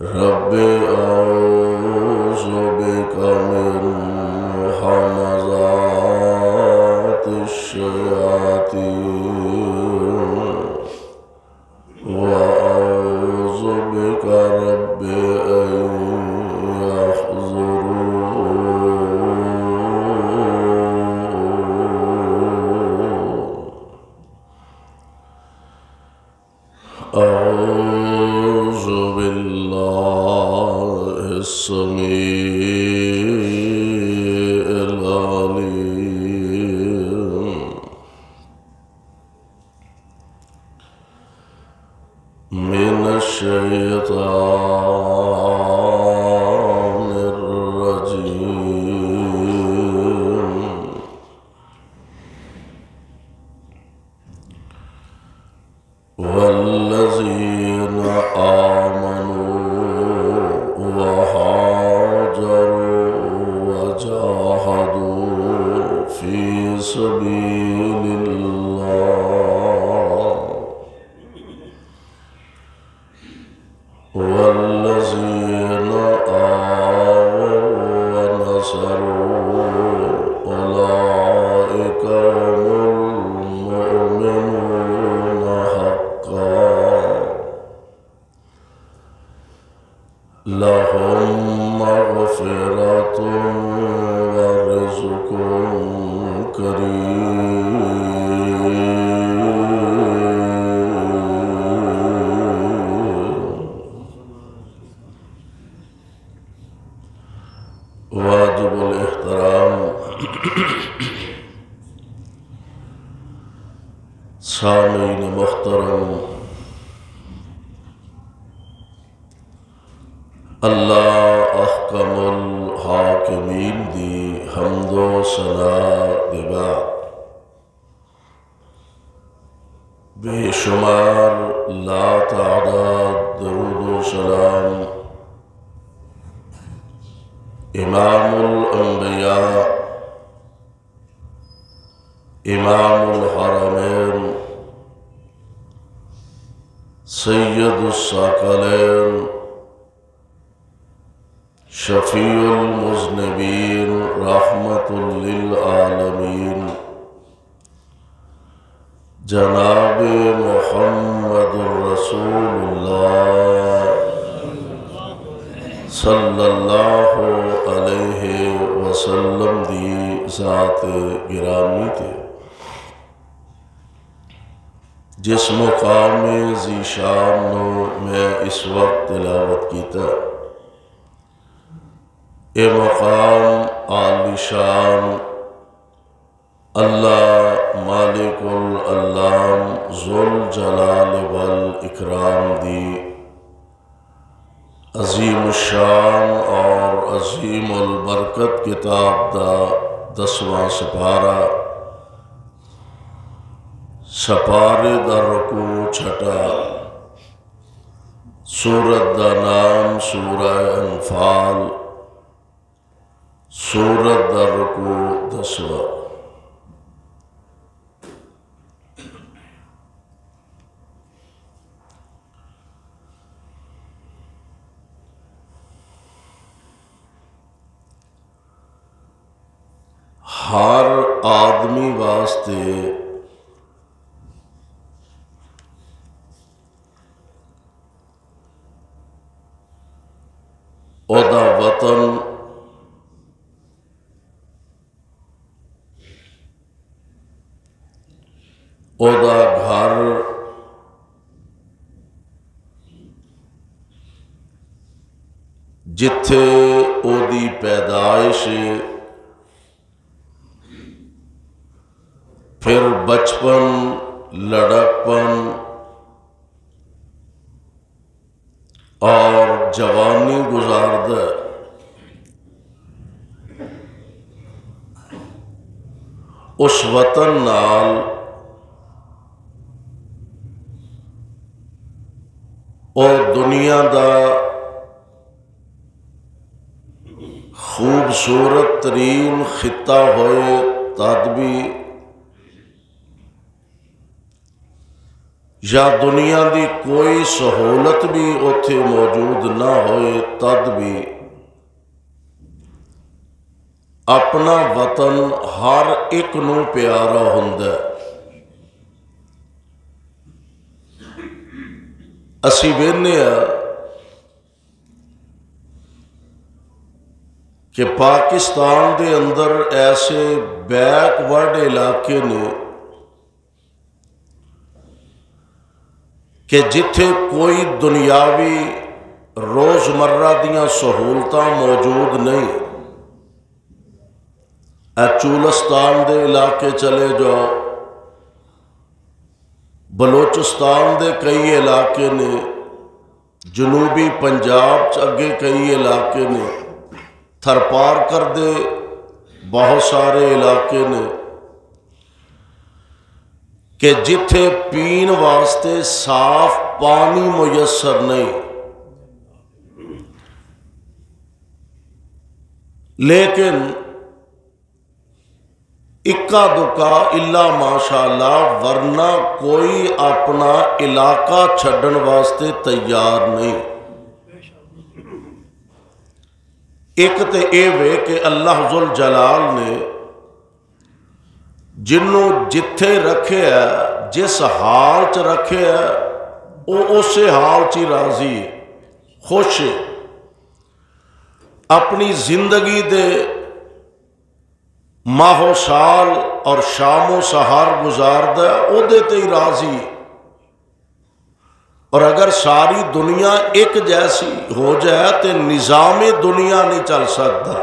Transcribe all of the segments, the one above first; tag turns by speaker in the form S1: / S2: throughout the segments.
S1: رب أعوذ بك من همزات الشياطين وأعوذ بك رب أن أعوذ بالله السميع العليم من الشيطان الرجيم والذين آمنوا وهاجروا وجاهدوا في سبيل الله والذين آووا ونصروا أولئك هم المؤمنون حقا لهم مغفرة ورزق كريم. واجب الاحترام سامعین محترم، اللہ احکم الحاکمین دی حمد و ثنا دے بعد بے شمار لا تعداد درود و سلام امام الانبیاء امام الحرمین سید الثقلین شفیع المذنبین رحمت للعالمین جناب محمد رسول اللہ صلی اللہ علیہ وسلم دی ذات گرامی تے جس مقام ذیشان نو میں اس وقت تلاوت کیتا، اے مقام عالی شان اللہ مالک العلام ذوالجلال والاکرام دی عظیم الشان اور عظیم البرکت کتاب دا 10واں سپارہ سپارے دا رکوع چھٹا، سورت دا نام سورہ انفال، سورت دا رکوع 10واں۔ ہر آدمی واسطے او دا وطن او دا گھر جتھے او دی پیدائش پھر بچپن لڑکپن اور جوانی گزاردہ اس وطن نال او دنیا دا خوبصورت ترین خطہ ہوئے تد بھی یا دنیا دی کوئی سہولت بھی اتھے موجود نہ ہوئے تد بھی اپنا وطن ہر ایک نو پیارا ہوندا ہے۔ اسی وینے کہ پاکستان دے اندر ایسے بیک ورڈ علاقے نے کہ جتھے کوئی دنیاوی روزمرہ دیاں سہولتاں موجود نہیں۔ چولستان دے علاقے چلے جاؤ، بلوچستان دے کئی علاقے نے، جنوبی پنجاب اگے کئی علاقے نے، تھرپار کر دے بہت سارے علاقے نے کہ جتھے پین واسطے صاف پانی میسر نہیں، لیکن اکا دکا الا ماشاءاللہ ورنہ کوئی اپنا علاقہ چھڈن واسطے تیار نہیں۔ ایک تے اے وے کہ اللہ ذوالجلال نے جنوں جتھے رکھے ہے، جس حال چ رکھے ہے، وہ اسے حال چ راضی ہے، خوش ہے، اپنی زندگی دے ماہ و سال اور شام و سحر گزاردا ہے، او دے تے ہی راضی۔ اور اگر ساری دنیا ایک جیسی ہو جائے تو نظام دنیا نہیں چل سکتا۔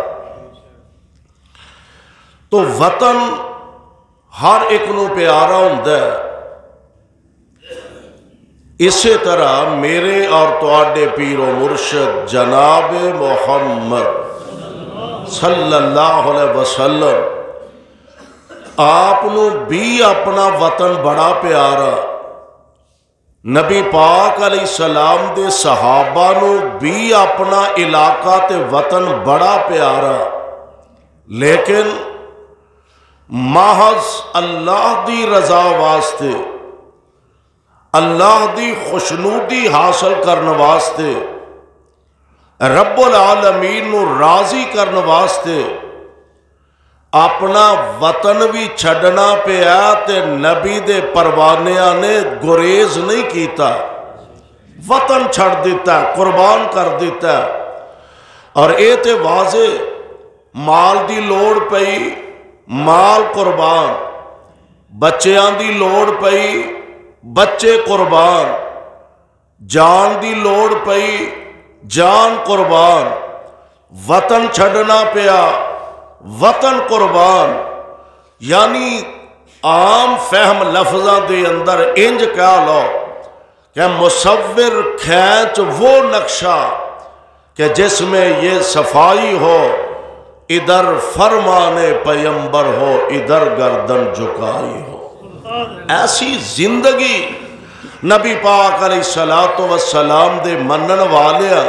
S1: تو وطن ہر ایک نو پیارا ہوندا ہے۔ اسی طرح میرے اور تواڈے پیر و مرشد جناب محمد صلی اللہ علیہ وسلم آپ نو بھی اپنا وطن بڑا پیارا، نبی پاک علیہ السلام دے صحابہ نو بھی اپنا علاقہ تے وطن بڑا پیارا، لیکن محض اللہ دی رضا واسطے، اللہ دی خوشنودی حاصل کرنے واسطے، رب العالمین نو راضی کرنے واسطے اپنا وطن بھی چھڈنا پیا تے نبی دے پروانیاں نے گریز نہیں کیتا، وطن چھڑ دیتا ہے، قربان کر دیتا ہے۔ اور اے تے واضح مال دی لوڑ پئی، مال قربان، بچیاں دی لوڑ پئی، بچے قربان، جان دی لوڑ پئی، جان قربان، وطن چھڈنا پیا، وطن قربان۔ یعنی عام فہم لفظاں دے اندر انج کہہ لو کہ مصور کھینچ وہ نقشہ کہ جس میں یہ صفائی ہو، ادھر فرمان پیمبر ہو، ادھر گردن جھکائی ہو۔ ایسی زندگی نبی پاک علیہ السلام دے منن والیا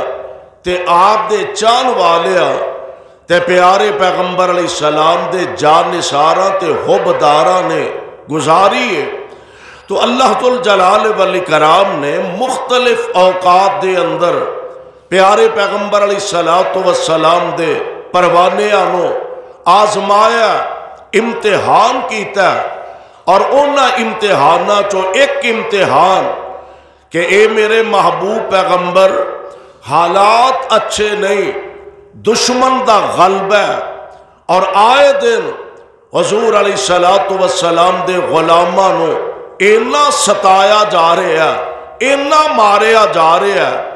S1: تے آپ دے چان والیا تے پیارے پیغمبر علیہ السلام دے جان نثاراں تے حبداراں نے گزاری ہے۔ تو اللہ ذوالجلال والاکرام نے مختلف اوقات دے اندر پیارے پیغمبر علیہ السلام دے پروانیاں نو آزمایا، امتحان کیتا، اور اونا امتحاناں چو ایک امتحان کہ اے میرے محبوب پیغمبر حالات اچھے نہیں، دشمن دا غلبہ، اور آئے دن حضور علیہ السلام دے غلاماں نو اینا ستایا جا رہا ہے، اینا ماریا جا رہا ہے،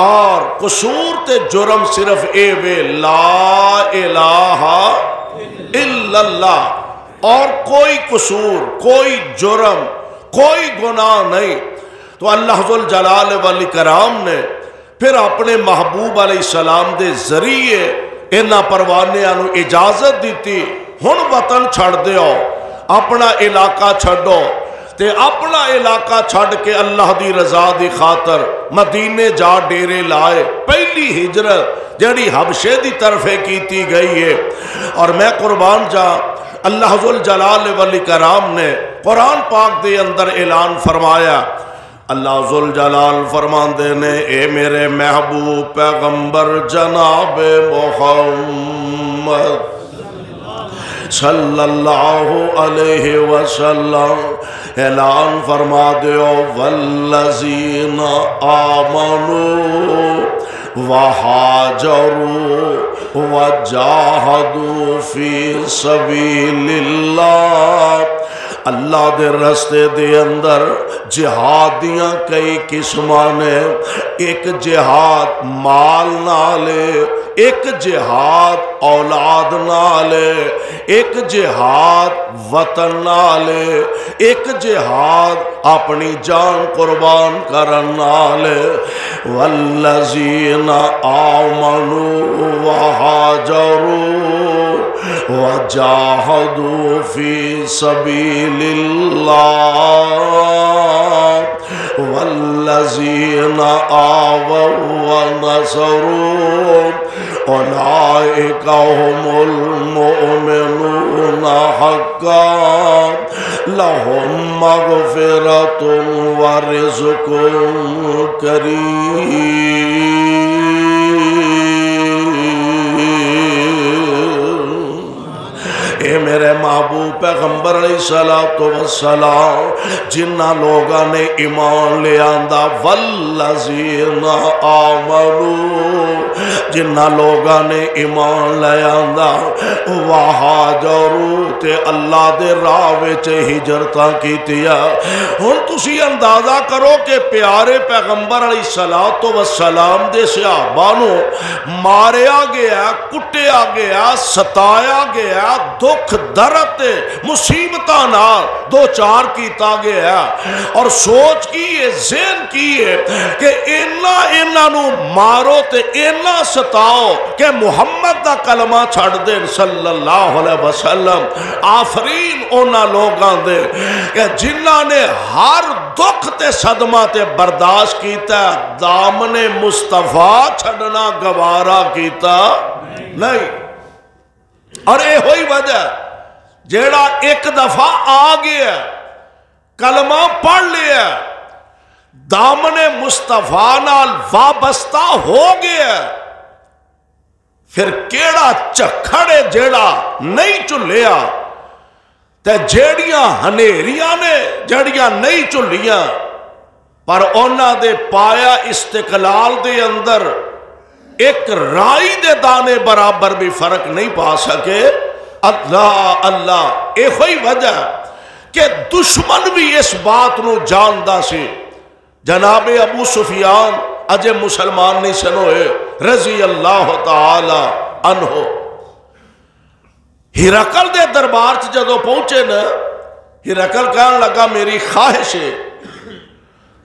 S1: اور قصور تے جرم صرف اے وے لا الہ الا اللہ، اور کوئی قصور، کوئی جرم، کوئی گناہ نہیں۔ تو اللہ ذوالجلال والاکرام نے پھر اپنے محبوب علیہ السلام دے ذریعے انہاں پروانیاں نو اجازت دیتی، ہن وطن چھڑ دیو، اپنا علاقہ چھڑو، تے اپنا علاقہ چھڑ کے اللہ دی رضا دی خاطر مدینے جا ڈیرے لائے۔ پہلی ہجرت جڑی حبشے دی طرفے کیتی گئی ہے، اور میں قربان جا اللہ ذوالجلال والاکرام نے قرآن پاک دے اندر اعلان فرمایا، اللہ ذوالجلال فرماندے نے اے میرے محبوب پیغمبر جناب محمد صلی اللہ علیہ وسلم اعلان فرما دیو، والذین آمنوا وہاجروا وجاہدوا فی سبیل اللہ، اللہ دے رستے دے اندر جہادیاں کئی قسماں نے، ایک جہاد مال نالے، ایک جہاد اولاد نالے، ایک جہاد وطن نالے، ایک جہاد اپنی جان قربان کرن نالے۔ والذین آمنوا وہاجروا وجاہدوا فی سبیل اللہ والذین آووا ونصروا اولئک هم المؤمنون حقا لهم مغفرۃ ورزق کریم۔ اے میرے محبوب پیغمبر علیہ السلام، جنہ لوگاں نے ایمان لے آندا، والذین آمنوا، جنہ لوگاں نے ایمان لے آندا، وہاجروا تے اللہ دے راہ وچ ہجرتاں کیتیاں۔ ہن تسی اندازہ کرو کہ پیارے پیغمبر علیہ السلام دے صحابہ نو ماریا گیا، کٹیا گیا، ستایا گیا، دکھ درد مصیبتاں نال دو چار کیتا گیا، اور سوچ کی ہے، ذہن کی ہے کہ اینا نو مارو تے اینا ستاؤ کہ محمد دا کلمہ چھڑ دیں صلی اللہ علیہ وسلم۔ آفرین اونا لوگاں دے کہ جنہاں نے ہر دکھ تے صدمہ تے برداشت کیتا، دامن مصطفیٰ چھڑنا گوارا کیتا نہیں۔ اور اے ہوئی وجہ جیڑا ایک دفعہ آ گیا، کلمہ پڑھ لیا، دامن مصطفیٰ نال وابستہ ہو گیا، پھر کیڑا چکھڑے جیڑا نہیں چلیا، تے جیڑیاں ہنیریاں نے جیڑیاں نہیں چلیاں، پر اونا دے پایا استقلال دے اندر ایک رائی دے دانے برابر بھی فرق نہیں پا سکے۔ اللہ اللہ، اے ہوئی وجہ کہ دشمن بھی اس بات نو جاندا سی۔ جناب ابو سفیان اجے مسلمان نہیں سن ہوئے رضی اللہ تعالی عنہ، ہرقل دے دربار چ جدو پہنچے نا، ہرقل کہنے لگا میری خواہش ہے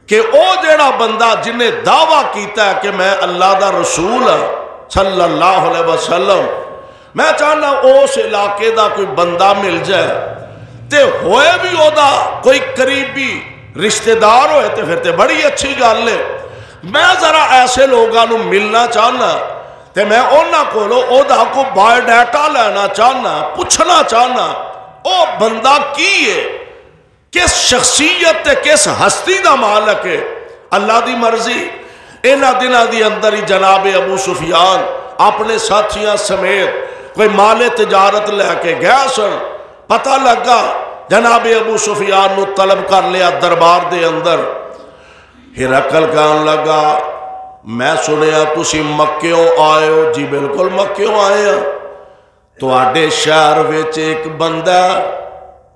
S1: کہ او جیڑا بندہ جنہیں دعویٰ کیتا ہے کہ میں اللہ دا رسول صلی اللہ علیہ وسلم، میں چاہنا اس علاقے دا کوئی بندہ مل جائے تے ہوئے بھی او دا کوئی قریبی رشتہ دار ہوئے تے پھر تے بڑی اچھی گل ہے۔ میں ذرا ایسے لوگاں نو ملنا چاہنا تے میں اونا کولو او دا کو بایو ڈیٹا لینا چاہنا، پوچھنا چاہنا او بندہ کی ہے، کس شخصیت تے کس ہستی دا مالک ہے۔ اللہ دی مرضی اینا دنہ دی اندر ہی جناب ابو سفیان اپنے ساتھیاں سمیت کوئی مال تجارت لے کے گیا سن، پتہ لگا جناب ابو سفیان نو طلب کر لیا دربار دے اندر۔ ہرقل کہنے لگا میں سنیا تسی مکیوں آئے ہو؟ جی بالکل مکیوں آئے ہیں۔ تو آڈے شہر ویچ ایک بندہ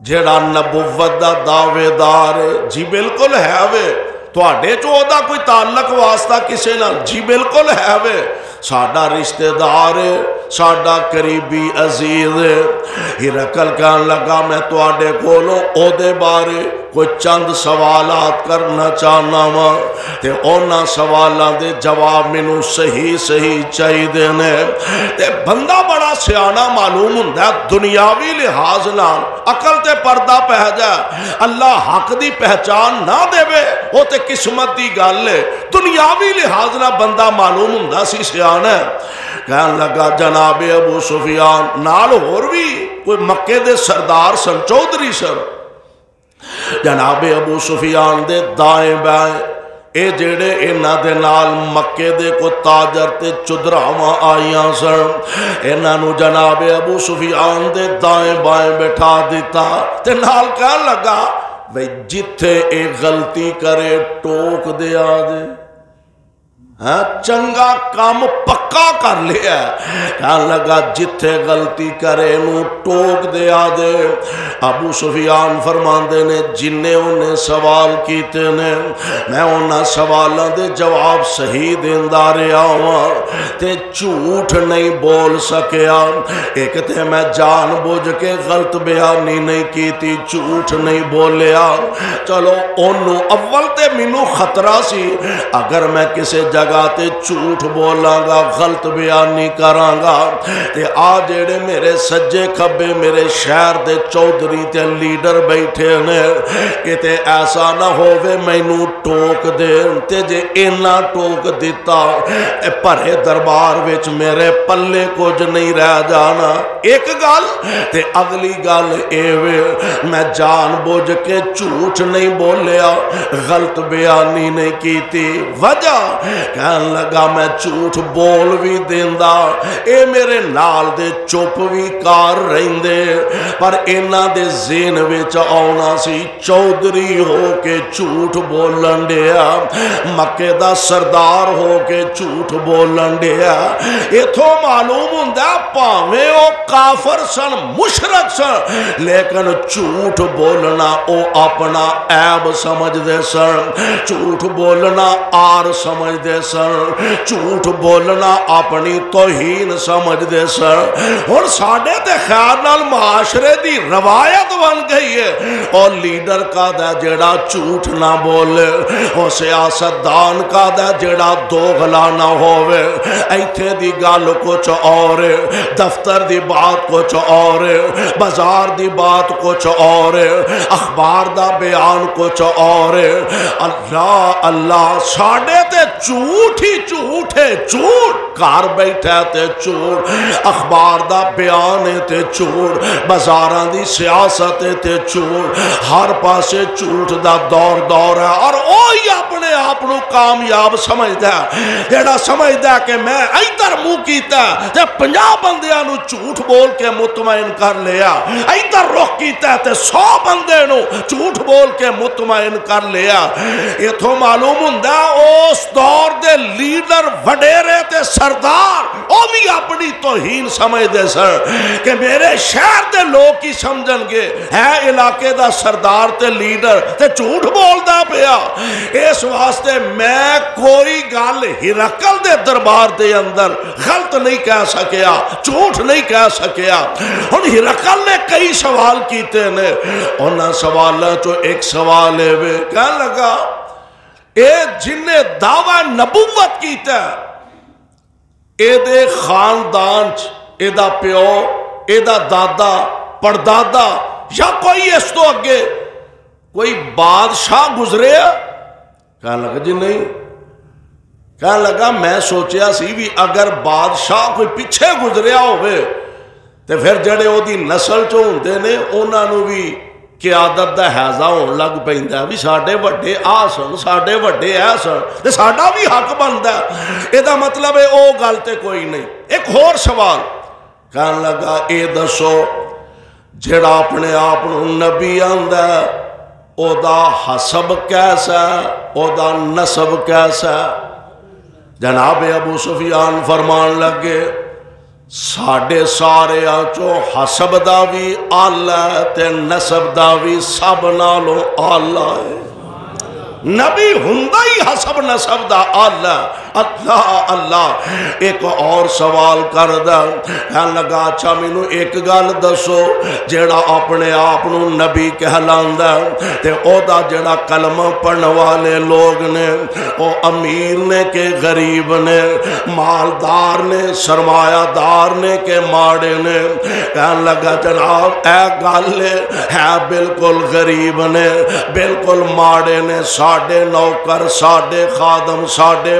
S1: جیڑا نبوت دا دعوے دار ہے؟ جی بالکل ہے وے۔ تو آڈے چو دا کوئی تعلق واسطہ کسے نال؟ جی بالکل ہے وے، ساڈا رشتہ دار ہے، ساڈا قریبی عزیز ہے۔ ہرقل کہنے لگا میں تو آڈے کولوں او دے بارے کوئی چند سوالات کرنا چاہنا وا، تے اونا سوالاں دے جواب منو صحیح صحیح چاہی دینے۔ تے بندہ بڑا سیانا معلوم ہوندا دنیاوی لحاظ نال، عقل تے پردہ پہ جائے، اللہ حق دی پہچان نہ دے وے وہ تے قسمت دی گل ہے، دنیاوی لحاظ نال بندہ معلوم ہوندا سی سیانا ہے۔ کہنے لگا جناب ابو سفیان نال اور بھی کوئی مکے دے سردار سن، چودھری سن، جناب ابو سفیان دے دائیں بائیں اے جڑے انہاں دے نال مکے دے کو تاجر تے چدراواں آئیاں سن، انہاں نو جناب ابو سفیان دے دائیں بائیں بٹھا دیتا تے نال کہن لگا بھئی جتھے اے غلطی کرے ٹوک دے آدے، ہاں چنگا کام پکا کر لیا ہے، کہنے لگا جتھے غلطی کرے نو ٹوک دے آدے۔ ابو سفیان فرماندے نے جنہیں انہیں سوال کیتے نے میں انہاں سوالاں دے جواب صحیح دیندہ رہا ہوں تے جھوٹ نہیں بول سکیا، ایک تے میں جان بوجھ کے غلط بیانی نہیں کیتی، جھوٹ نہیں بولیا، چلو انہوں اول تے مینوں خطرہ سی اگر میں کسے جگہ تے جھوٹ بولاں گا غلط بیانی کراں گا تے آ جڑے میرے سجے کھبے میرے شہر دے چودھری تے لیڈر بیٹھے نے کہ تے ایسا نہ ہووے مینوں ٹوک دے تے جے اینا ٹوک دیتا پرے دربار وچ میرے پلے کچھ نہیں رہ جانا۔ ایک گل تے اگلی گل ایوے میں جان بوجھ کے جھوٹ نہیں بولیا غلط بیانی نہیں کیتی، وجہ کہن لگا میں جھوٹ بول بھی دیندہ اے میرے نال دے چپ بھی کار رہندے پر انہاں دے ذہن وچ آنا سی چودھری ہو کے جھوٹ بولن ڈیا، مکے دا سردار ہو کے جھوٹ بولن ڈیا۔ ایتھوں معلوم ہوندا پاویں او کافر سن مشرک سن لیکن جھوٹ بولنا او اپنا عیب سمجھ دے سن، جھوٹ بولنا آر سمجھ دے سن، جھوٹ بولنا اپنی توہین سمجھ دے سن۔ اور ساڑھے تے خیال نال معاشرے دی روایت بن گئی ہے اور لیڈر کا دا جڑا جھوٹ نہ بولے اور سیاستدان کا دا جڑا دوغلا نہ ہوئے، ایتھے دی گل کچھ اور دفتر دی بات کچھ اور بازار دی بات کچھ اور اخبار دا بیان کچھ اور۔ اللہ اللہ ساڑھے تے جھوٹ ہی جھوٹ ہے، جھوٹ کار بیٹھا تے جھوٹ، اخبار دا بیان ہے تے جھوٹ، بازاراں دی سیاست ہے تے جھوٹ، ہر پاسے جھوٹ دا دور ہے اور اوہی اپنے آپ نو کامیاب سمجھدا ہے جیڑا سمجھدا ہے کہ میں ادھر منہ کیتا تے 50 بندیاں نو جھوٹ بول کے مطمئن کر لیا، ادھر رخ کیتا تے 100 بندے نو جھوٹ بول کے مطمئن کر لیا۔ ایتھوں معلوم ہوندا اس دور دے لیڈر وڈیرے تے سردار او بھی اپنی توہین سمجھ دے سر کہ میرے شہر دے لوگ کی سمجھن گے ہے علاقے دا سردار تے لیڈر تے جھوٹ بول دا پیا۔ اس واسطے میں کوئی گل ہرقل دے دربار دے اندر غلط نہیں کہہ سکیا، جھوٹ نہیں کہہ سکیا۔ اور ہرقل نے کئی سوال کیتے نے، انہاں سوالوں چو ایک سوال ہے کہنے لگا اے جن نے دعوی نبوت کیتا ہے اے دے خاندان اے دا پیو اے دا دادا پردادا یا کوئی اس تو اگے کوئی بادشاہ گزرے؟ کہنے لگا جی نہیں۔ کہنے لگا میں سوچیا سی بھی اگر بادشاہ کوئی پیچھے گزریا ہوئے تو پھر جڑے او دی نسل چو ہوندے نے انہاں نو بھی قیادت دا حیضہ ہون لگ پیندا بھی ساڈے وڈے آ سن ساڈے وڈے اے سن تے ساڈا بھی حق بندا ہے۔ اے دا مطلب ہے او گل تے کوئی نہیں۔ ایک اور سوال کہنے لگا اے دسو جڑا اپنے آپ نبی آندا ہے او دا حسب کیسا ہے او دا نسب کیسا ہے؟ جناب ابو سفیان فرمان لگے ساڑھے سارے آنچو حسب دا بھی آلہ تے نسب دا بھی سب نالوں آلہ ہے، نبی ہندہ ہی حسب نسب دا آلہ۔ اللہ اللہ ایک اور سوال کر دا کہنے لگا اچھا مینوں ایک گل دسو جیڑا اپنے آپ نبی کہلاندا تے او دا جیڑا کلمہ پڑھن والے لوگ نے او امیر نے کہ غریب نے، مالدار نے سرمایہ دار نے کہ ماڑے نے؟ کہنے لگا جناب اے گل ہے بالکل غریب نے بالکل ماڑے نے، ساڑھے نوکر ساڑھے خادم ساڑھے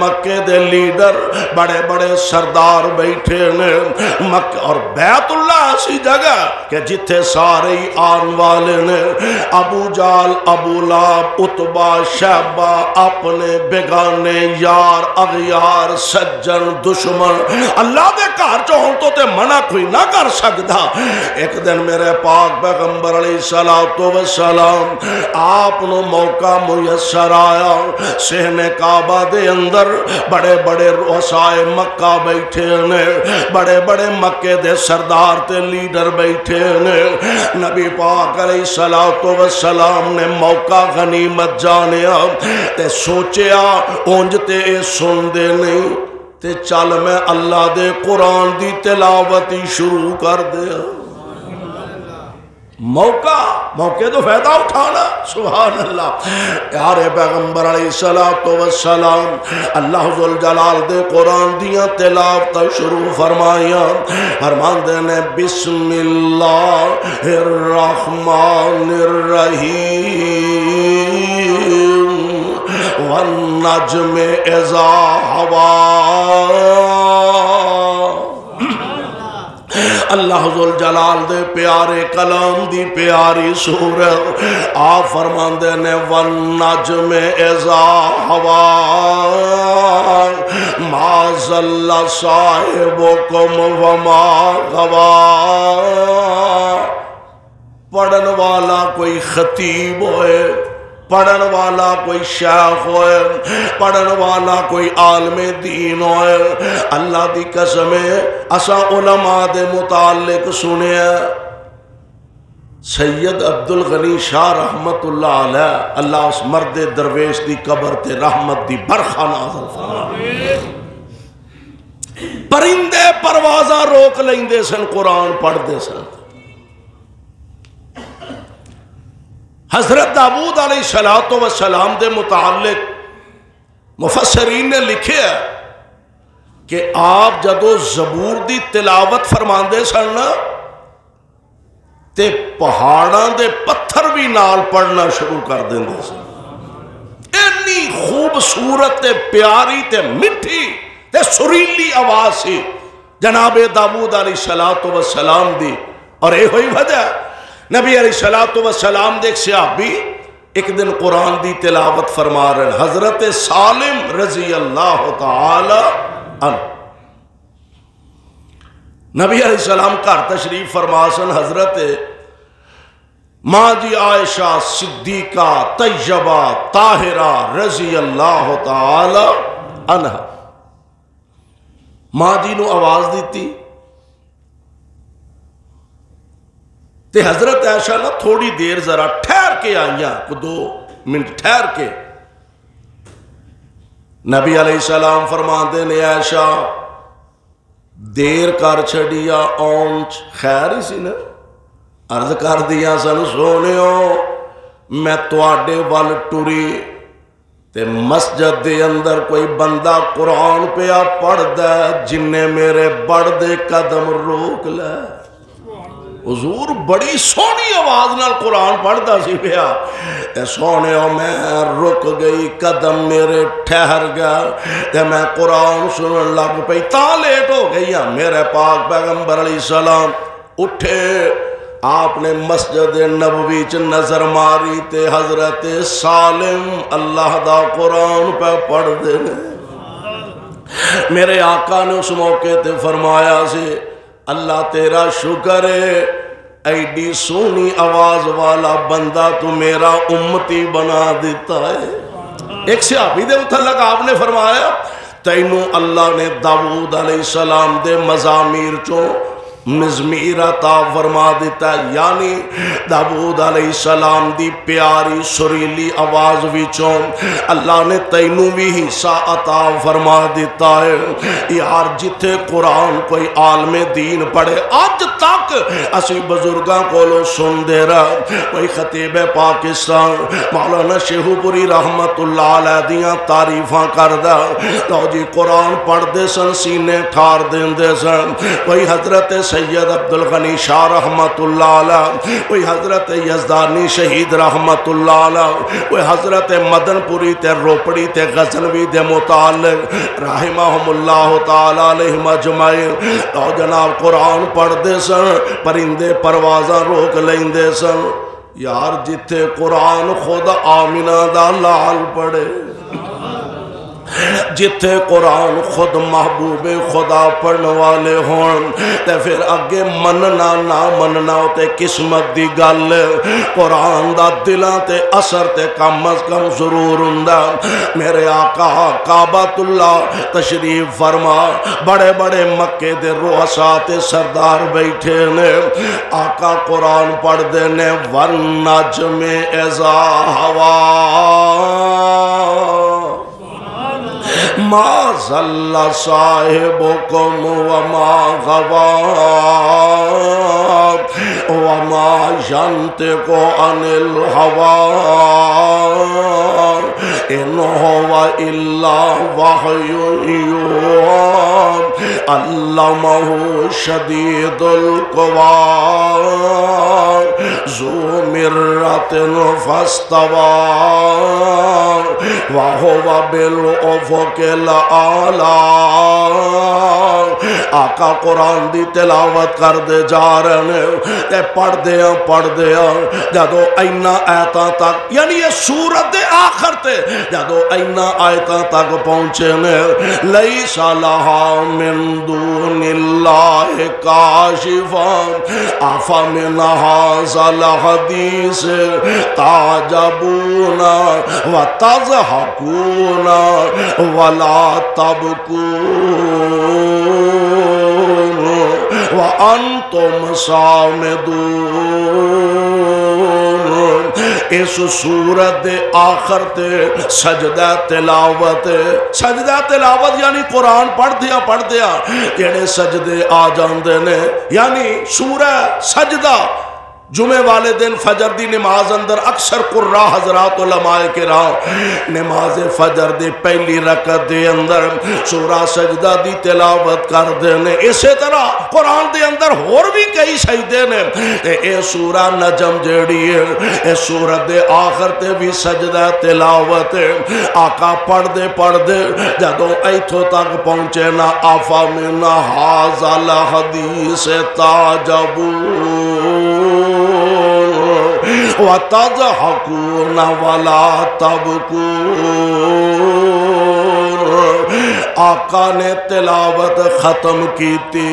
S1: مکے دے لیڈر بڑے بڑے سردار بیٹھے نے مکہ اور بیت اللہ ایسی جگہ کہ جتھے سارے ہی آن والے نے ابو جال ابو لہب عتبہ شیبہ اپنے بیگانے یار اغیار سجن دشمن اللہ دے گھر چ ہون تو تے منع کوئی نہ کر سکدا۔ ایک دن میرے پاک پیغمبر علیہ السلام آپ نو موقع میسر آیا صحن کعبہ دے اندر بڑے بڑے رؤسائے مکہ بیٹھے نے بڑے بڑے مکے دے سردار تے لیڈر بیٹھے نے نبی پاک علیہ السلام نے موقع غنیمت جانیا تے سوچیا اونج تے سن دے نہیں تے چل میں اللہ دے قرآن دی تلاوت ہی شروع کر دیا۔ موقع تو فائدہ اٹھانا سبحان اللہ۔ پیارے پیغمبر علیہ السلام اللہ ذوالجلال دے قرآن دیاں تلاوت شروع فرمایا فرماندے نے بسم اللہ الرحمن الرحیم والنجم اذا ہوا۔ اللہ ذوالجلال دے پیارے کلام دی پیاری سورت آپ فرماندے نے والنجم اذا ہوا ما ضل صاحبکم وما غوا۔ پڑھن والا کوئی خطیب ہوئے پڑھن والا کوئی شیخ ہوئے پڑھن والا کوئی عالم دین ہوئے اللہ دی قسم اسا علماء دے متعلق سنے سید عبدالغنی شاہ رحمت اللہ علیہ اللہ اس مرد درویش دی قبر تے رحمت دی برخہ نازل فرمائے۔ پرندے پروازاں روک لیندے سن قرآن پڑھ دے سن۔ حضرت داؤد علیہ السلام دے متعلق مفسرین نے لکھے ہے کہ آپ جدو زبور دی تلاوت فرماندے سن تے پہاڑاں دے پتھر بھی نال پڑھنا شروع کر دیندے سن۔ اتنی خوبصورت تے پیاری تے مٹھی تے سریلی آواز سی جناب داؤد علیہ السلام دی۔ اور یہ ہوئی وجہ نبی علیہ السلام دے ایک صحابی ایک دن قرآن دی تلاوت فرما رہے ہیں حضرت سالم رضی اللہ تعالی عنہ۔ نبی علیہ السلام کا تشریف فرما سن حضرت ماں جی عائشہ صدیقہ طیبہ طاہرہ رضی اللہ تعالی عنہ۔ ماں جی نو آواز دیتی تے حضرت عائشہ نا تھوڑی دیر ذرا ٹھہر کے آئیاں کو 2 منٹ ٹھہر کے نبی علیہ السلام فرماندے نے عائشہ دیر کر چھڑیا اونچ خیر ہی سی نا عرض کر دیا سن سونےو میں تواڈے ول ٹری تے مسجد دے اندر کوئی بندہ قرآن پیا پڑھ دے جن نے میرے بڑھ دے قدم روک لے۔ حضور بڑی سونی آواز نال قرآن پڑھتا سی پیا تے سونے میں رک گئی قدم میرے ٹھہر گیا تے میں قرآن سنن لگ پئی تا لیٹ ہو گئی ہاں۔ میرے پاک پیغمبر علیہ السلام اٹھے آپ نے مسجد نبوی چ نظر ماری تے حضرت سالم اللہ دا قرآن پہ پڑھ دے۔ میرے آقا نے اس موقع تے فرمایا سی اللہ تیرا شکر ہے ایڈی سونی آواز والا بندہ تو میرا امتی بنا دیتا ہے۔ ایک صحابی دے متعلق آپ نے فرمایا تینوں اللہ نے داؤد علیہ السلام دے مزامیر چوں مزمیر عطا فرما دیتا ہے، یعنی داؤد علیہ السلام دی پیاری سریلی آواز وچوں اللہ نے تینوں بھی حصہ عطا فرما دیتا ہے۔ یار جتھے قرآن کوئی عالم دین پڑھے آج تک اسی بزرگاں کولو سن دے رہا کوئی خطیب پاکستان مولانا شیخو پوری رحمت اللہ علیہ دیاں تعریفاں کردہ لو جی قرآن پڑھ دے سن سینے ٹھار دین دے سن، کوئی حضرت سید عبدالغنی شاہ رحمت اللہ علیہ، کوئی حضرت یزدانی شہید رحمت اللہ علیہ، کوئی حضرت مدن پوری تے روپڑی تے غزنوی دے متعلق رحمہم اللہ تعالی علیہم اجمعین، تو جناب قرآن پڑھ دے سن، پرندے پروازاں روک لیندے سن۔ یار جتھے قرآن خود آمینہ دا لال پڑھے، جتھے قرآن خود محبوب خدا پڑھنے والے ہون، تے پھر اگے مننا نہ مننا تے قسمت دی گل، قرآن دا دلاں تے اثر تے کم از کم ضرور ہوندا۔ میرے آقا کعبۃ اللہ تشریف فرما، بڑے بڑے مکے دے رؤساء تے سردار بیٹھے نے، آقا قرآن پڑھ دے نے، والنجم اذا ہوا ما ضل صاحبكم وما غوى وما ينطق عن الهوى إن هو إلا وحي يوحى علمه شديد القوى ذو مرة فاستوى وهو بالأفق الأعلى۔ آقا قرآن دی تلاوت کر دے جا رہے ہیں، تے پڑھ دیا جدو اینا آیتاں تک، یعنی یہ سورت دے آخر تے جدو اینا آیتاں تک پہنچے نے، لیس لہا من دون اللہ کاشفا افمن ھذا الحدیث تعجبون وتضحکون ولا تبکون وانتم صامدون۔ اس سورت دے آخر تے سجدہ تلاوت، سجدہ تلاوت یعنی قرآن پڑھ دیا جڑے سجدے آ جاندے نے، یعنی سورہ سجدہ جمعے والے دن فجر دی نماز اندر اکثر قرآ حضرات علماء کرام نماز فجر دی پہلی رکعت دے اندر سورہ سجدہ دی تلاوت کر دینے۔ اسی طرح قرآن دے اندر اور بھی کئی سجدے نے، اے سورہ نجم جیڑی ہے، اے سورت دے آخر تے بھی سجدہ تلاوت ہے۔ آقا پڑھ دے جدو ایتھو تک پہنچے نا، افمن ھذا الحدیث تعجبون وَتَضْحَكُونَ وَلَا تَبْكُونَ۔ آقا نے تلاوت ختم کی تھی،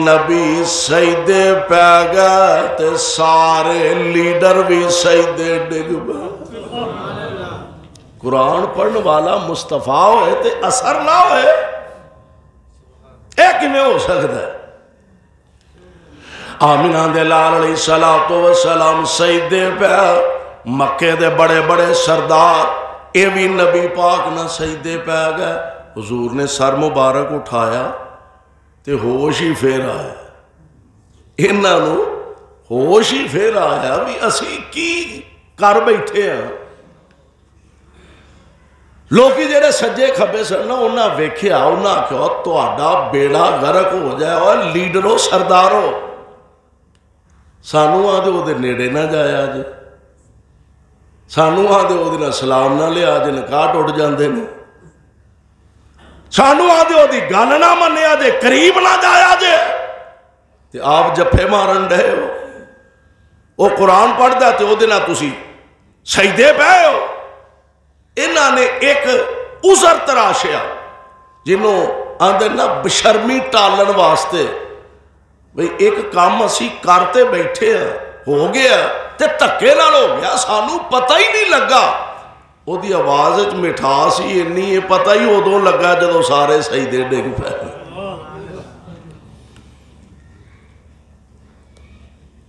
S1: نبی سجدے پہ گئے تے سارے لیڈر بھی سجدے ڈگ پے۔ قرآن پڑھنے والا مصطفیٰ ہوئے تے اثر نہ ہوئے، ایک میں ہو سکتا ہے۔ آمینہ دے لال علیہ السلام سجدے پہ، مکے دے بڑے بڑے سردار اے بھی نبی پاک نہ سجدے پہ گئے۔ حضور نے سر مبارک اٹھایا تے ہوش ہی پھر آیا، انہاں نو ہوش ہی پھر آیا بھی اسی کی کر بیٹھے ہیں۔ لوکی جڑے سجے کھبے سن انہاں ویکھیا، انہاں کہو تہاڈا بیڑا غرق ہو جائے، اور لیڈرو سردارو سانو آدھے وہ دے نیڑے نہ جایا جے، سانو آدھے وہ دے سلام نہ لیا جے، نکاح ٹوٹ جاندے نے، سانو آدھے وہ دی گل نہ منیا جے، قریب نہ جایا جے، تے آپ جپے مارن رہے ہو۔ وہ قرآن پڑھدا تے وہ دے نہ تسی سجدے پہ ہو۔ انہاں نے ایک عذر تراشیا جنہوں آندے نا بشرمی ٹالن واسطے، بھئی ایک کام اسی کرتے بیٹھے ہیں، ہو گیا تے تکے نال ہو گیا، سانو پتہ ہی نہیں لگا۔ وہ دی آواز وچ مٹھاس ہی انی ہے، پتہ ہی ادوں لگا جدوں سارے سجدے ڈگ پے۔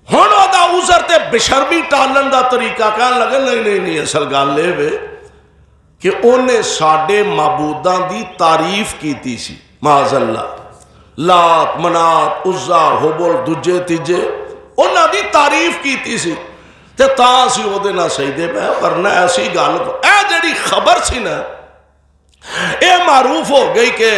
S1: ہن دا عذر تے بشرمی ٹالن دا طریقہ کہن لگے نہیں اصل گل اے وے کہ انہیں ساڈے معبوداں دی تعریف کیتی سی، معاذ اللہ، لات منات عزا حبل دجے تیجے انہاں دی تعریف کیتی سی، تے تاں سی او دے نہ سجدے پہ کرنا۔ ایسی گل اے جڑی خبر سی نا، اے معروف ہو گئی کہ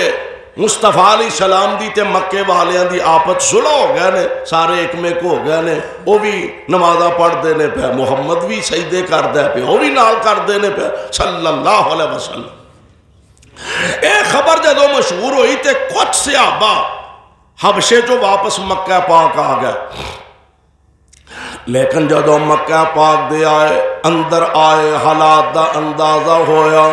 S1: مصطفیٰ علیہ السلام دی تے مکے والیاں دی آپت صلح ہو گئے نے، سارے ایک میک ہو گئے نے، وہ بھی نمازاں پڑھ دینے پہ، محمد بھی سجدے کر دے پہ، وہ بھی نال کر دینے پہ صلی اللہ علیہ وسلم۔ اے خبر جدو مشہور ہوئی تے کچھ صحابہ حبشے جو واپس مکہ پاک آ گئے، لیکن جدو مکہ پاک دے آئے اندر آئے حالات دا اندازہ ہویا،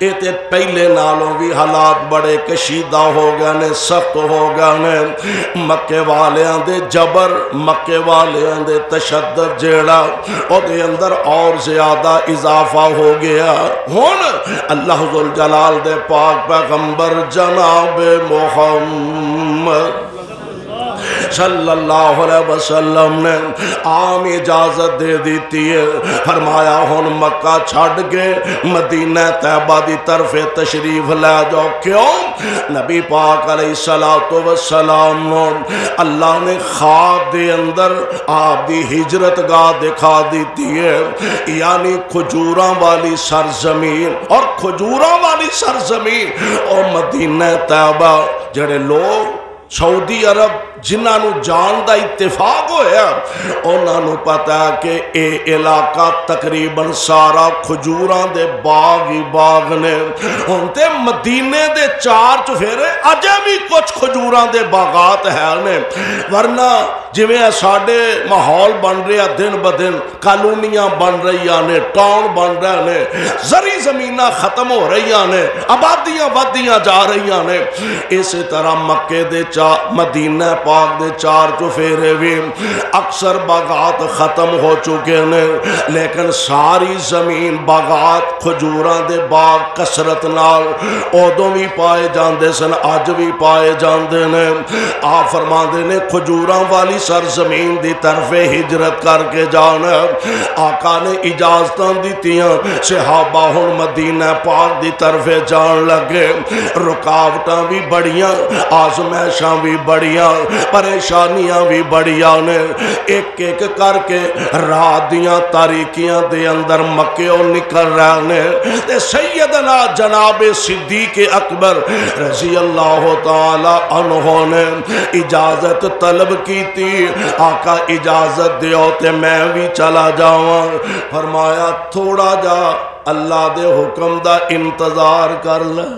S1: اے تے پہلے نالوں بھی حالات بڑے کشیدہ ہو گئے نے، سخت ہو گئے نے۔ مکے والیاں دے جبر، مکے والیاں دے تشدد جیڑا او دے اندر اور زیادہ اضافہ ہو گیا۔ ہون اللہ ذوالجلال دے پاک پیغمبر جناب محمد صلی اللہ علیہ وسلم نے عام اجازت دے دیتی ہے، فرمایا ہن مکہ چھڑ کے مدینہ طیبہ دی طرف تشریف لے جاؤ۔ کیوں؟ نبی پاک علیہ السلام اللہ نے خواب دے اندر آپ دی ہجرت گاہ دکھا دیتی ہے، یعنی کھجوراں والی سرزمین، اور کھجوراں والی سرزمین اور مدینہ طیبہ جڑے لوگ سعودی عرب جنہاں نو جان دا اتفاق ہویا، انہاں نو پتا ہے کہ اے علاقہ تقریباً سارا کھجوراں دے باغ ہی باغ نے۔ ہونتے مدینے دے چار چفیرے اجے بھی کچھ کھجوراں دے باغات ہے نے، ورنہ جویں ساڈے ماحول بن رہا دن بدن، کالونیاں بن رہی نے، ٹاؤن بن رہے نے، زرعی زمیناں ختم ہو رہی نے، آبادیاں ودیاں جا رہی نے، اسی طرح مکے دے مدینہ پاک دے چار چفیرے بھی اکثر باغات ختم ہو چکے نے، لیکن ساری زمین باغات کھجوراں دے باغ کثرت نال ادوں بھی پائے جاندے سن، اج بھی پائے جاندے نے۔ آپ فرماندے نے کھجوراں والی سرزمین دی طرف ہجرت کر کے جانا، آقا نے اجازتاں دتیاں، صحابہ ہن مدینہ پاک دی طرف جان لگے، رکاوٹاں بھی بڑیاں، آزمائشاں بھی بڑیاں، پریشانیاں بھی بڑیاں نے، ایک ایک کر کے رات دیاں تاریکیاں دے اندر مکیوں نکل رہے نے، تے سیدنا جناب صدیق اکبر رضی اللہ تعالی عنہ نے اجازت طلب کی تھی، آقا اجازت دیو تے میں بھی چلا جاواں۔ فرمایا تھوڑا جا اللہ دے حکم دا انتظار کر لے۔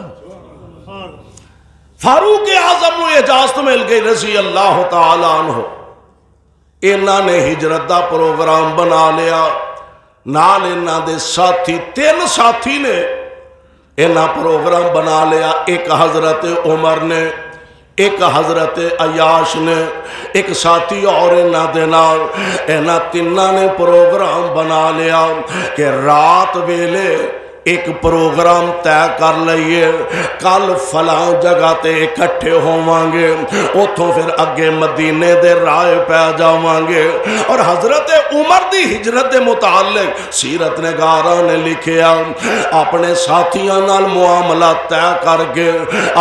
S1: فاروق اعظم نو اجازت مل گئی رضی اللہ تعالی عنہ، انہاں نے ہجرت دا پروگرام بنا لیا، نال انہاں دے ساتھی، 3 ساتھی نے انہاں پروگرام بنا لیا، ایک حضرت عمر نے، ایک حضرت عیاش نے، ایک ساتھی اور انہاں دے نال، انہاں تیناں نے پروگرام بنا لیا کہ رات ویلے ایک پروگرام طے کر لئیے، کل فلاں جگہ تے اکٹھے ہووانگے، اتھوں پھر اگے مدینے دے رائے پہ جاوانگے۔ اور حضرت عمر دی ہجرت دے متعلق سیرت نگاراں نے لکھیا، اپنے ساتھیاں نال معاملہ طے کر کے،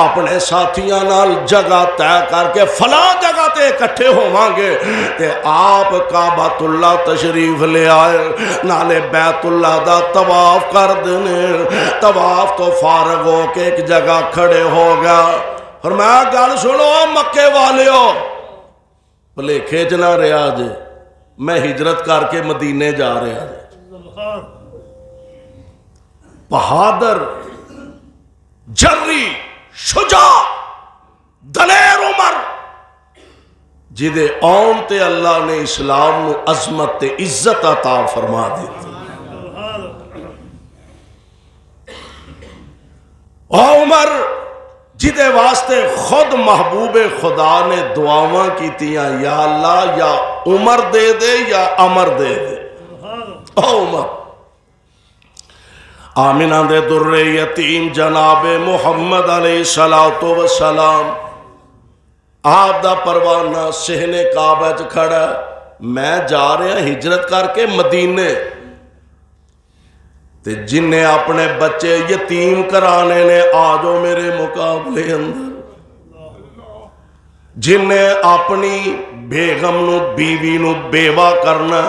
S1: اپنے ساتھیاں نال جگہ طے کر کے فلاں جگہ تے اکٹھے ہووانگے، تے آپ کعبۃ اللہ تشریف لے آئے، نالے بیت اللہ دا طواف کر دینے۔ طواف تو فارغ ہو کے ایک جگہ کھڑے ہو گیا، اور میں گل سنو مکے والیو، بھلے کھیچ نہ رہا جے، میں ہجرت کر کے مدینے جا رہا جے۔ بہادر، جری، شجاع، دلیر عمر، جدے آن تے اللہ نے اسلام نو عظمت تے عزت عطا فرما دیتی۔ عمر جدے واسطے خود محبوب خدا نے دعاواں کیتیاں، یا اللہ یا عمر دے دے یا عمر دے دے۔ عمر آمنہ دے در یتیم جناب محمد علیہ السلام، آپ دا پروانہ صحن کعبہ وچ کھڑا، میں جا رہا ہجرت کر کے مدینے، تے جن نے اپنے بچے یتیم کرانے نے آجو میرے مقابلے اندر، جن نے اپنی بیگم نو بیوی نو بیوہ کرنا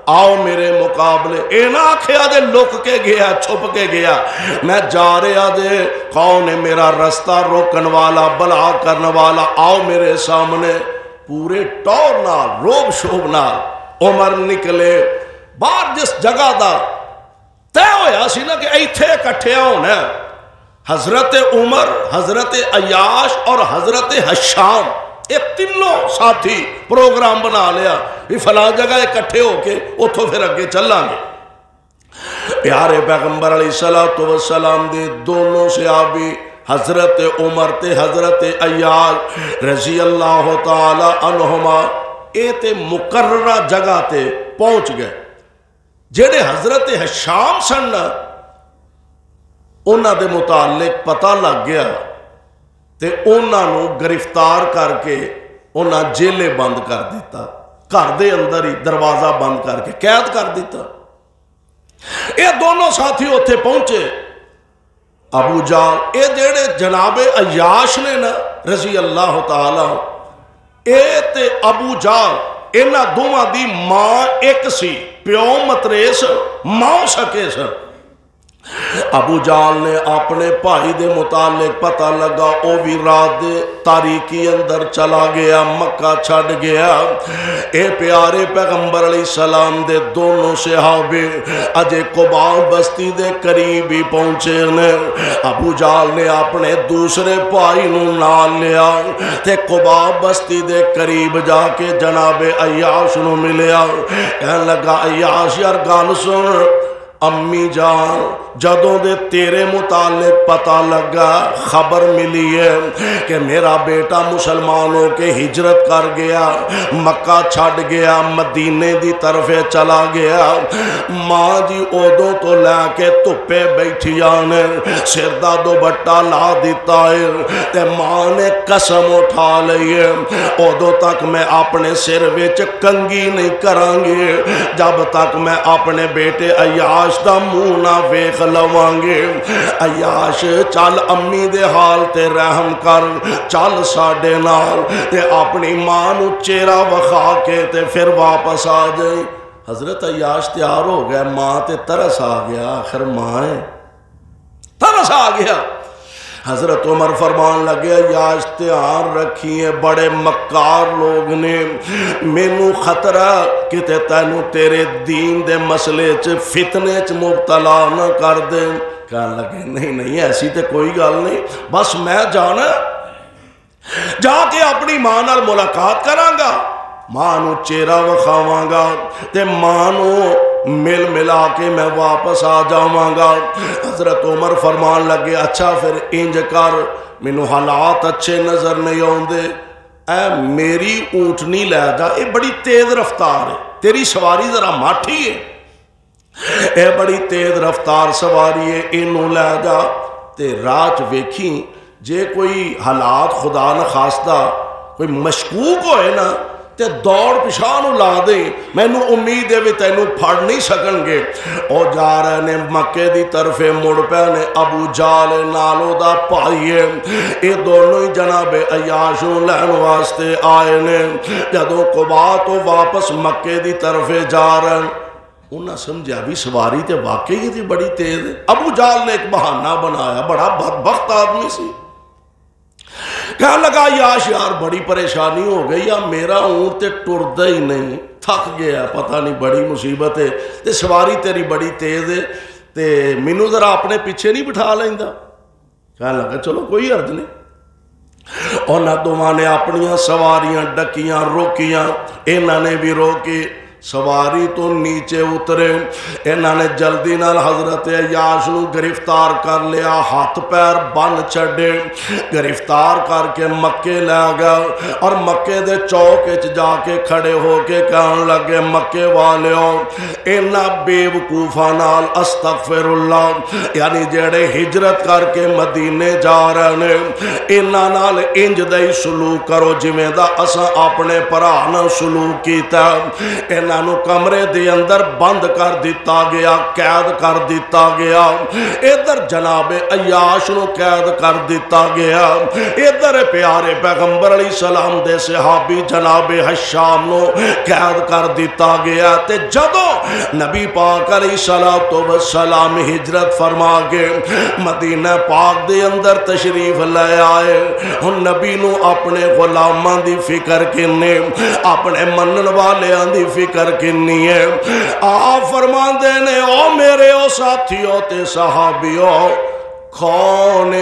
S1: آؤ میرے مقابلے. اے نہ آکھیا دے لک کے گیا چھپ کے گیا, میں جا رہا دے کون ہے میرا رستہ روکن والا بلا کرن والا, آؤ میرے سامنے. پورے ٹور نال روب شوب نال عمر نکلے باہر. جس جگہ دا طے ہویا سی نا کہ ایتھے اکٹھے ہونا, حضرت عمر, حضرت عیاش اور حضرت حشام, یہ تینوں ساتھی پروگرام بنا لیا بھی فلاں جگہ اکٹھے ہو کے اتھوں پھر اگے چلیں گے. پیارے پیغمبر علیہ السلام دے دونوں صحابی حضرت عمر تے حضرت عیاش رضی اللہ تعالی عنہما اے تے مقررہ جگہ تے پہنچ گئے. جڑے حضرت حشام سن انہاں دے متعلق پتہ لگ گیا تے انہاں نو گرفتار کر کے انہاں جیلے بند کر دیتا, گھر دے اندر ہی دروازہ بند کر کے قید کر دیتا. یہ دونوں ساتھی اتنے پہنچے. ابو جہل یہ جڑے جناب عیاش نے نا رضی اللہ تعالی, اے تے ابو جہل انہاں دوواں دی ماں ایک سی, پیو متریس ماں سکے سن. ابو جہل نے اپنے بھائی دے متعلق پتہ لگا او بھی رات دے تاریکی اندر چلا گیا, مکہ چھڑ گیا. اے پیارے پیغمبر علیہ السلام دے دونوں صحابے اجے قبا بستی دے قریب ہی پہنچے نے. ابو جہل نے اپنے دوسرے بھائی نو نال لیا تے قبا بستی دے قریب جا کے جناب عیاش نو ملیا. کہنے لگا عیاش یار گل سن, امی جان جدوں دے تیرے متعلق پتہ لگا خبر ملی ہے کہ میرا بیٹا مسلمان ہو کے ہجرت کر گیا, مکہ چھڑ گیا, مدینے دی طرف چلا گیا. ماں جی اودوں تو لے کے دھوپے بیٹھی آنے سر دا دوپٹہ لا دیتا ہے تے ماں نے قسم اٹھا لئی ہے اودوں تک میں اپنے سر وچ کنگھی نہیں کراں گی جب تک میں اپنے بیٹے عیاش دا منہ نہ ویکھ لواں گے. عیاش چل امی دے حال تے رحم کر, چل ساڈے نال تے اپنی ماں نو چہرہ وکھا کے تے پھر واپس آ جائے. حضرت عیاش تیار ہو گیا, ماں تے ترس آ گیا, آخر ماں ہے, ترس آ گیا. حضرت عمر فرمان لگے عیاش دھیان رکھیے بڑے مکار لوگ نے, مینوں خطرہ کتے تینوں تیرے دین دے مسئلے چ فتنے چ مبتلا نہ کر دیں. کہنے لگے نہیں نہیں ایسی تے کوئی گل نہیں, بس میں جانا جا کے اپنی ماں نال ملاقات کراں گا, ماں نو چہرہ وکھاواں گا تے ماں نو مل ملا کے میں واپس آ جاواں گا. حضرت عمر فرمان لگے اچھا پھر انج کر, مینوں حالات اچھے نظر نہیں آوندے, اے میری اونٹنی لے جا, اے بڑی تیز رفتار ہے, تیری سواری ذرا ماٹھی ہے, اے بڑی تیز رفتار سواری ہے, اینوں لے جا تے راہ ویکھی جے کوئی حالات خدا نخواستہ کوئی مشکوک ہوئے نا تے دوڑ پچھانو لا دے, مینوں امید ہے بھی تینوں پھڑ نہیں سکن گے. او جا رہے نے مکے دی طرف مڑ پے نے, ابو جہل نالو دا بھائی ہے, اے دونوں ہی جناب عیاش نوں لین واسطے آئے نے. جدوں قبا تو واپس مکے دی طرف جا رہے انہاں سمجھا بھی سواری تے واقعی تھی بڑی تیز ہے. ابو جہل نے ایک بہانہ بنایا, بڑا بدبخت آدمی سی. کہنے لگا عیاش یار بڑی پریشانی ہو گئی, یا میرا اونٹ تے ٹردا ہی نہیں, تھک گیا, پتہ نہیں بڑی مصیبت ہے تے سواری تیری بڑی تیز ہے تے مینوں ذرا اپنے پیچھے نہیں بٹھا لیندا. کہنے لگا چلو کوئی عرض نہیں. انہاں دوواں نے اپنیاں سواریاں ڈکیاں روکیاں, انہاں نے بھی روکی, سواری تو نیچے اترے. انہاں نے جلدی نال حضرت عیاش نو گرفتار کر لیا, ہاتھ پیر بن چھڑے, گرفتار کر کے مکے لے گیا اور مکے دے چوک وچ جا کے کھڑے ہو کے کہن لگے مکے والیو انہاں بے وقوفاں نال استغفر اللہ, یعنی جڑے ہجرت کر کے مدینے جا رہے نے انہاں نال انج دا ہی سلوک کرو جویں دا اساں اپنے بھرا نال سلوک کیتا. انہوں کمرے دے اندر بند کر دیتا گیا، قید کر دیتا گیا۔ ادھر جناب عیاش نو قید کر دیتا گیا، ادھر پیارے پیغمبر علیہ السلام دے صحابی جناب حشام نو قید کر دیتا گیا۔ تے جدو نبی پاک علیہ السلام ہجرت فرما کے مدینہ پاک دے اندر تشریف لے آئے، ہن نبی نو اپنے غلاماں دی فکر کنے، اپنے منن والیاں دی فکر کنی ہے۔ آپ فرماندے نے او میرے او ساتھیوں تے صحابیوں، کون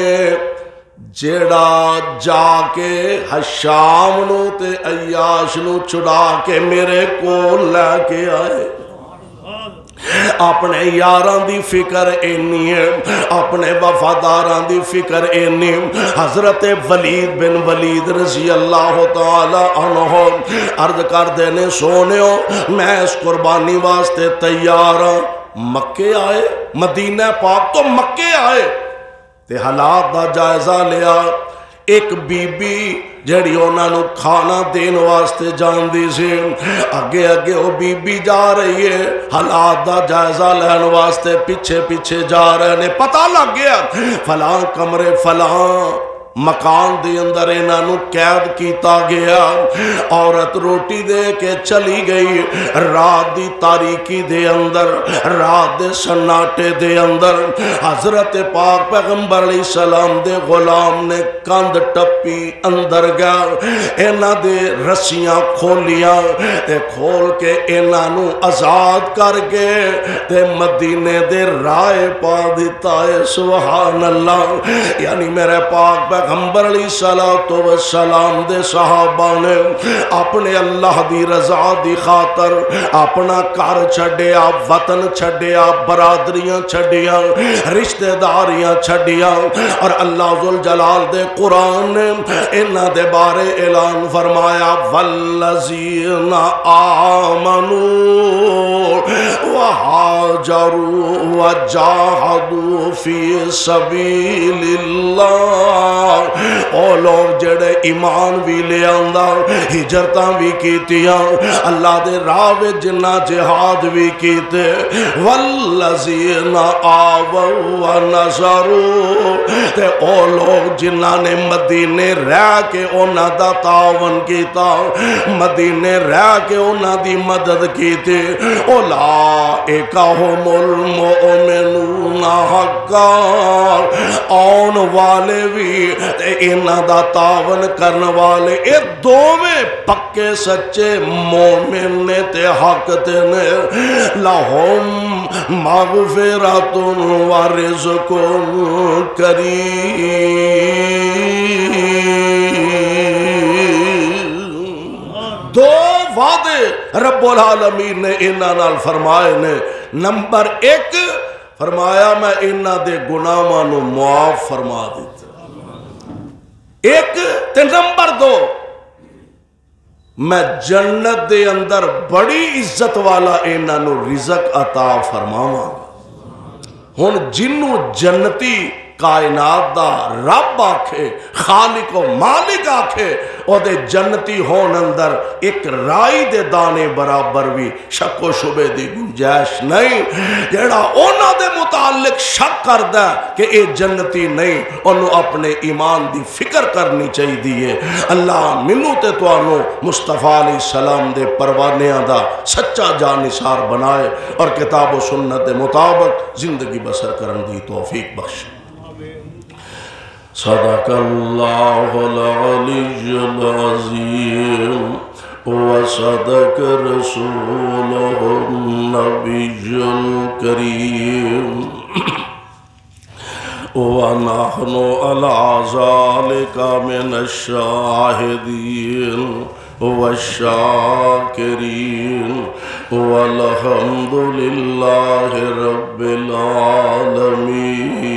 S1: جیڑا جا کے حشام نو تے عیاش نو چھڑا کے میرے کو لے کے آئے؟ اپنے یاران دی فکر اینی ہے، اپنے وفاداران دی فکر اینی۔ حضرت ولید بن ولید رضی اللہ تعالی عنہ عرض کر دینے سونیو میں اس قربانی واسطے تیار ہوں۔ مکے آئے، مدینہ پاک تو مکے آئے تے حالات دا جائزہ لیا۔ ایک بی بی جڑی انہاں نو کھانا دین واسطے جان دی سی، اگے اگے وہ بی بی جا رہی ہے، حالات دا جائزہ لین واسطے پیچھے پیچھے جا رہے نے۔ پتہ لگ گیا فلاں کمرے فلاں مکان دے اندر انہاں نو قید کیتا گیا۔ عورت روٹی دے کے چلی گئی، رات دی تاریکی دے اندر، رات دے سناٹے دے اندر حضرت پاک پیغمبر علیہ السلام دے غلام نے کند ٹپی اندر گیا، انہاں دے رسیاں کھولیاں تے کھول کے انہاں نو آزاد کر کے تے مدینے دے رائے پا دیتا ہے۔ سبحان اللہ۔ یعنی میرے پاک پیغمبر علیہ السلام دے صحابہ نے اپنے اللہ دی رضا دی خاطر اپنا گھر چھڈیا، وطن چھڈیا، برادریاں چھڈیا، رشتہ داریاں چھڈیا، اور اللہ ذوالجلال دے قرآن نے انہاں دے بارے اعلان فرمایا والذین آمنوا وہاجروا وجاہدوا فی سبیل اللہ۔ او لوگ جڑے ایمان بھی لے آندا، ہجرتاں بھی کیتیاں، اللہ دے راہ وچ جنہ جہاد بھی کیتے، والذین آووا ونصروا، تے او لوگ جنہ نے مدینے رہ کے انہاں دا تعاون کیتا، مدینے رہ کے انہاں دی مدد کیتے، اولئک ھم المؤمنون حقا۔ آن والے بھی تے انہاں دا تعاون کرن والے اے دوویں پکے سچے مومن نے تے حق تے نے۔ لہم مغفرۃ ورزق کریم۔ دو وعدے رب العالمین نے انہاں نال فرمائے نے۔ نمبر ایک فرمایا میں انہاں دے گناہاں نو معاف فرما دیتا، ایک تے نمبر دو میں جنت دے اندر بڑی عزت والا انہاں نو رزق عطا فرماواں گا۔ ہن جنوں جنتی کائنات دا رب آکھے، خالق و مالک آکھے، او دے جنتی ہون اندر ایک رائی دے دانے برابر بھی شک و شبے دی گنجائش نہیں۔ جیڑا اونا دے متعلق شک کردہ کہ اے جنتی نہیں، انہوں اپنے ایمان دی فکر کرنی چاہی دیئے۔ اللہ منو تے تو آنو مصطفیٰ علیہ السلام دے پروانیاں دا سچا جانثار بنائے اور کتاب و سنت دے مطابق زندگی بسر کرن دی توفیق بخش۔ صدق اللہ العلی العظیم وصدق رسولہ النبی الکریم ونحن علی ذالک من الشاہدین والشاکرین والحمد للہ رب العالمین۔